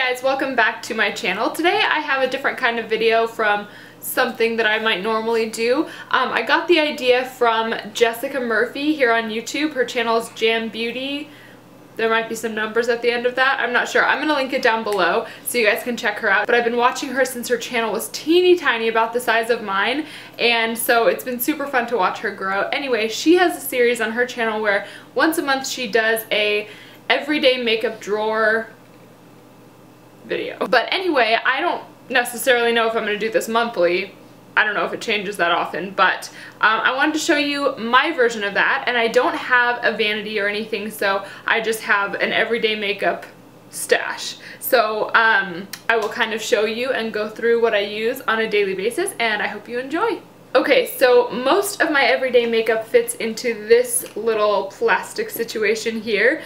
guys, welcome back to my channel. Today I have a different kind of video from something that I might normally do. I got the idea from Jessica Murphy here on YouTube. Her channel is Jam Beauty. There might be some numbers at the end of that. I'm not sure. I'm going to link it down below so you guys can check her out. But I've been watching her since her channel was teeny tiny, about the size of mine. And so it's been super fun to watch her grow. Anyway, she has a series on her channel where once a month she does a everyday makeup drawer video. But anyway, I don't necessarily know if I'm going to do this monthly. I don't know if it changes that often, but I wanted to show you my version of that, and I don't have a vanity or anything, so I just have an everyday makeup stash. So I will kind of show you and go through what I use on a daily basis, and I hope you enjoy. Okay, so most of my everyday makeup fits into this little plastic situation here.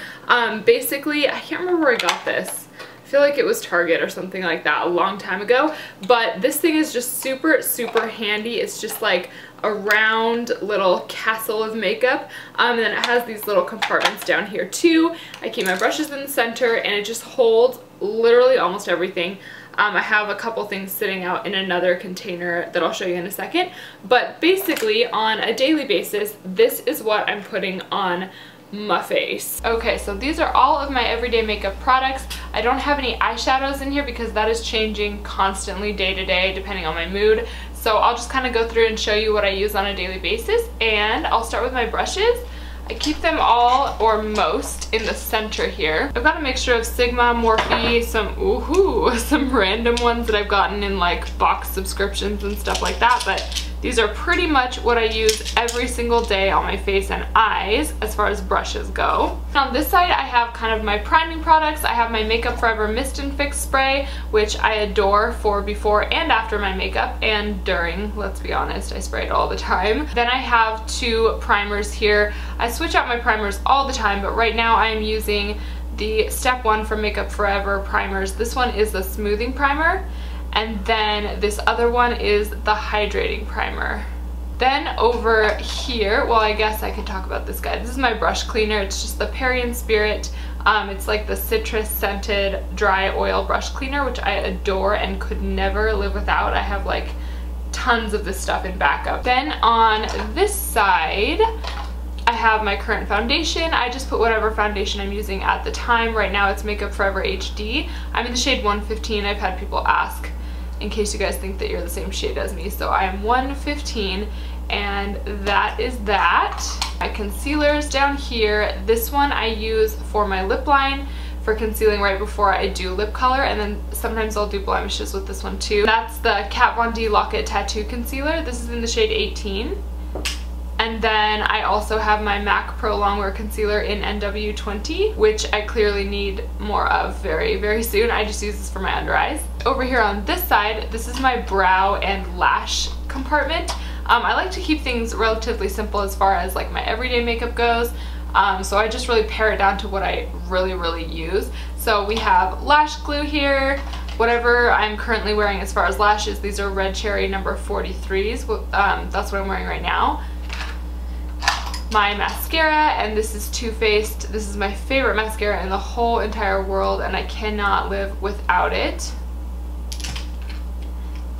Basically, I can't remember where I got this. I feel like it was Target or something like that a long time ago, but this thing is just super handy. It's just like a round little castle of makeup, and then it has these little compartments down here too. I keep my brushes in the center, and it just holds literally almost everything. I have a couple things sitting out in another container that I'll show you in a second, but basically on a daily basis, this is what I'm putting on my face. Okay, so these are all of my everyday makeup products. I don't have any eyeshadows in here because that is changing constantly day to day depending on my mood. So I'll just kind of go through and show you what I use on a daily basis, and I'll start with my brushes. I keep them all, or most, in the center here. I've got a mixture of Sigma, Morphe, some random ones that I've gotten in like box subscriptions and stuff like that, but these are pretty much what I use every single day on my face and eyes as far as brushes go. On this side I have kind of my priming products. I have my Makeup Forever Mist and Fix Spray, which I adore for before and after my makeup, and during, let's be honest, I spray it all the time. Then I have two primers here. I switch out my primers all the time, but right now I am using the Step 1 from Makeup Forever primers. This one is the smoothing primer, and then this other one is the hydrating primer. Then over here, well, I guess I could talk about this guy. This is my brush cleaner. It's just the Perrier Spirit. It's like the citrus scented dry oil brush cleaner, which I adore and could never live without. I have like tons of this stuff in backup. Then on this side, I have my current foundation. I just put whatever foundation I'm using at the time. Right now it's Makeup Forever HD. I'm in the shade 115. I've had people ask in case you guys think that you're the same shade as me. So I am 115, and that is that. My concealers down here. This one I use for my lip line for concealing right before I do lip color, and then sometimes I'll do blemishes with this one too. That's the Kat Von D Lock It Tattoo Concealer. This is in the shade 18. And then I also have my MAC Pro Longwear Concealer in NW20, which I clearly need more of very soon. I just use this for my under eyes. Over here on this side, this is my brow and lash compartment. I like to keep things relatively simple as far as like my everyday makeup goes. So I just really pare it down to what I really use. So we have lash glue here. Whatever I'm currently wearing as far as lashes, these are Red Cherry number 43s. That's what I'm wearing right now. My mascara, and this is Too Faced. This is my favorite mascara in the whole entire world, and I cannot live without it.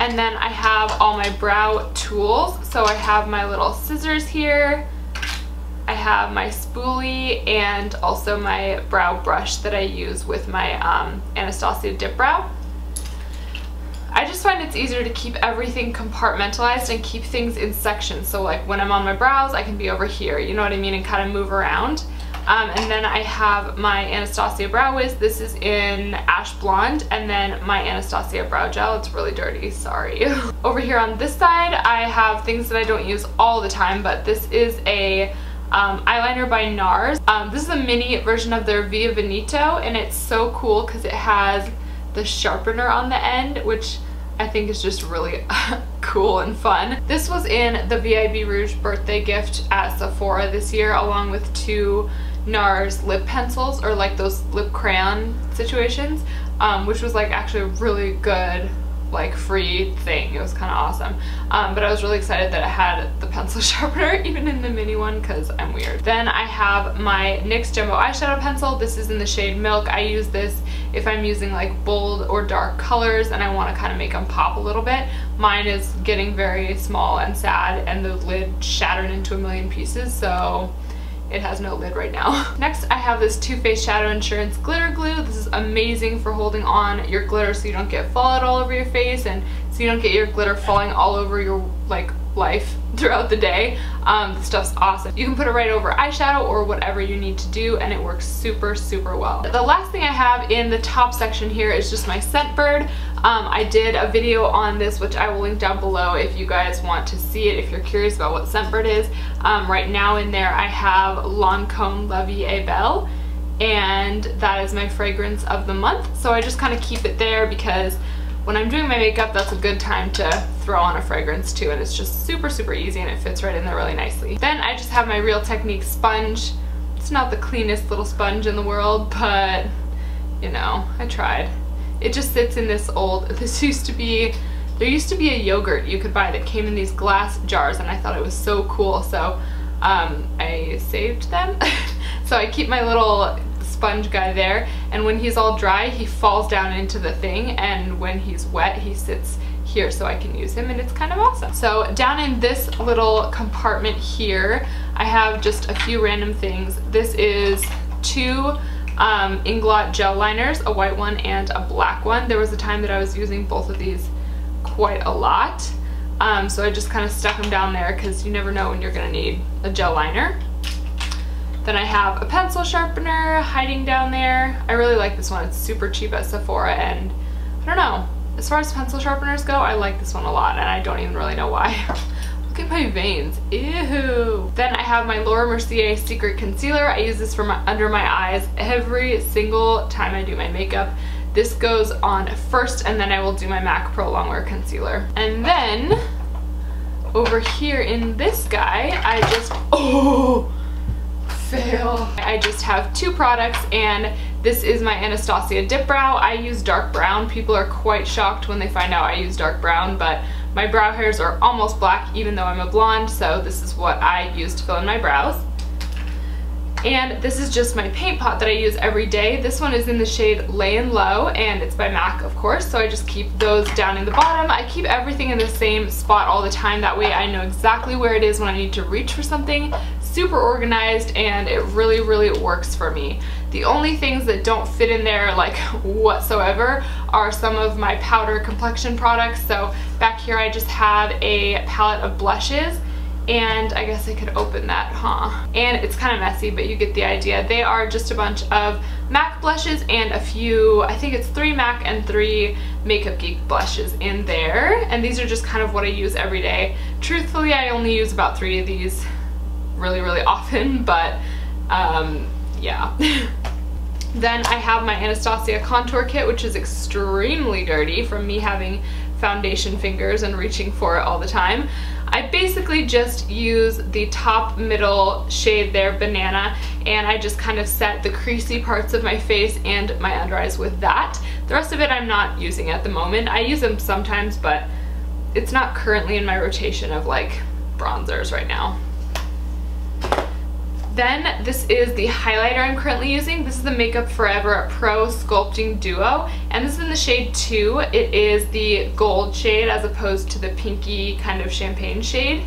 And then I have all my brow tools. So I have my little scissors here. I have my spoolie and also my brow brush that I use with my Anastasia Dip Brow. I just find it's easier to keep everything compartmentalized and keep things in sections. So like when I'm on my brows, I can be over here, you know what I mean, and kind of move around. And then I have my Anastasia Brow Wiz. This is in Ash Blonde, and then my Anastasia Brow Gel. It's really dirty, sorry. Over here on this side, I have things that I don't use all the time, but this is a eyeliner by NARS. This is a mini version of their Via Veneto, and it's so cool because it has the sharpener on the end, which I think is just really cool and fun. This was in the VIB Rouge birthday gift at Sephora this year, along with two NARS lip pencils, or like those lip crayon situations, which was like actually a really good like free thing. It was kind of awesome. But I was really excited that it had the pencil sharpener even in the mini one because I'm weird. Then I have my NYX Jumbo eyeshadow pencil. This is in the shade Milk. I use this if I'm using like bold or dark colors and I want to kind of make them pop a little bit. Mine is getting very small and sad and the lid shattered into a million pieces, so it has no lid right now. Next, I have this Too Faced Shadow Insurance Glitter Glue. This is amazing for holding on your glitter so you don't get fallout all over your face and so you don't get your glitter falling all over your like life throughout the day. This stuff's awesome. You can put it right over eyeshadow or whatever you need to do and it works super, super well. The last thing I have in the top section here is just my Scentbird. I did a video on this, which I will link down below if you guys want to see it, if you're curious about what Scentbird is. Right now in there I have Lancôme La Vie est Belle, and that is my fragrance of the month. So I just kind of keep it there because when I'm doing my makeup, that's a good time to throw on a fragrance too, and it's just super, super easy and it fits right in there really nicely. Then I just have my Real Technique sponge. It's not the cleanest little sponge in the world, but you know, I tried. It just sits in this old, there used to be a yogurt you could buy that came in these glass jars and I thought it was so cool, so I saved them. So I keep my little sponge guy there, and when he's all dry he falls down into the thing, and when he's wet he sits here so I can use him, and it's kind of awesome. So down in this little compartment here I have just a few random things. This is two Inglot gel liners, a white one and a black one. There was a time that I was using both of these quite a lot, so I just kind of stuck them down there because you never know when you're gonna need a gel liner. Then I have a pencil sharpener hiding down there. I really like this one. It's super cheap at Sephora, and I don't know, as far as pencil sharpeners go, I like this one a lot and I don't even really know why. Look at my veins, ew. Then I have my Laura Mercier Secret Concealer. I use this for under my eyes every single time I do my makeup. This goes on first and then I will do my MAC Pro Longwear Concealer. And then over here in this guy, I just, fail. I just have two products, and this is my Anastasia Dip Brow. I use dark brown. People are quite shocked when they find out I use dark brown, but my brow hairs are almost black even though I'm a blonde, so this is what I use to fill in my brows. And this is just my paint pot that I use every day. This one is in the shade Layin' Low, and it's by MAC, of course, so I just keep those down in the bottom. I keep everything in the same spot all the time. That way I know exactly where it is when I need to reach for something. Super organized, and it really, really works for me. The only things that don't fit in there like whatsoever are some of my powder complexion products. So back here I just have a palette of blushes, and I guess I could open that, huh? And it's kind of messy, but you get the idea. They are just a bunch of MAC blushes and a few, I think it's 3 MAC and 3 Makeup Geek blushes in there. And these are just kind of what I use every day. Truthfully, I only use about 3 of these really, really often, but yeah. Then I have my Anastasia contour kit, which is extremely dirty from me having foundation fingers and reaching for it all the time. I basically just use the top middle shade there, Banana, and I just kind of set the creasy parts of my face and my under eyes with that. The rest of it I'm not using at the moment. I use them sometimes, but it's not currently in my rotation of like bronzers right now. Then this is the highlighter I'm currently using. This is the Makeup Forever Pro Sculpting Duo, and this is in the shade 2. It is the gold shade as opposed to the pinky kind of champagne shade.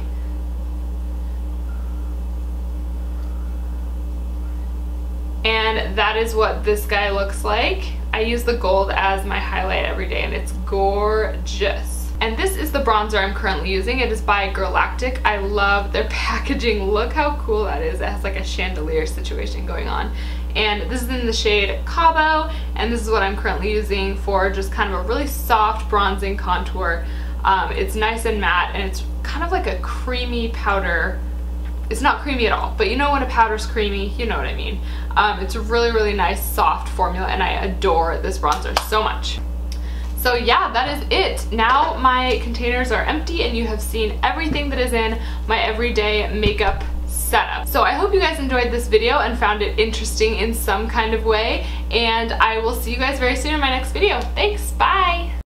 And that is what this guy looks like. I use the gold as my highlight every day, and it's gorgeous. And this is the bronzer I'm currently using. It is by Galactic. I love their packaging. Look how cool that is. It has like a chandelier situation going on. And this is in the shade Cabo, and this is what I'm currently using for just kind of a really soft bronzing contour. It's nice and matte, and it's kind of like a creamy powder. It's not creamy at all, but you know when a powder's creamy, you know what I mean. It's a really, really nice soft formula, and I adore this bronzer so much. So yeah, that is it. Now my containers are empty and you have seen everything that is in my everyday makeup setup. So I hope you guys enjoyed this video and found it interesting in some kind of way, and I will see you guys very soon in my next video. Thanks, bye!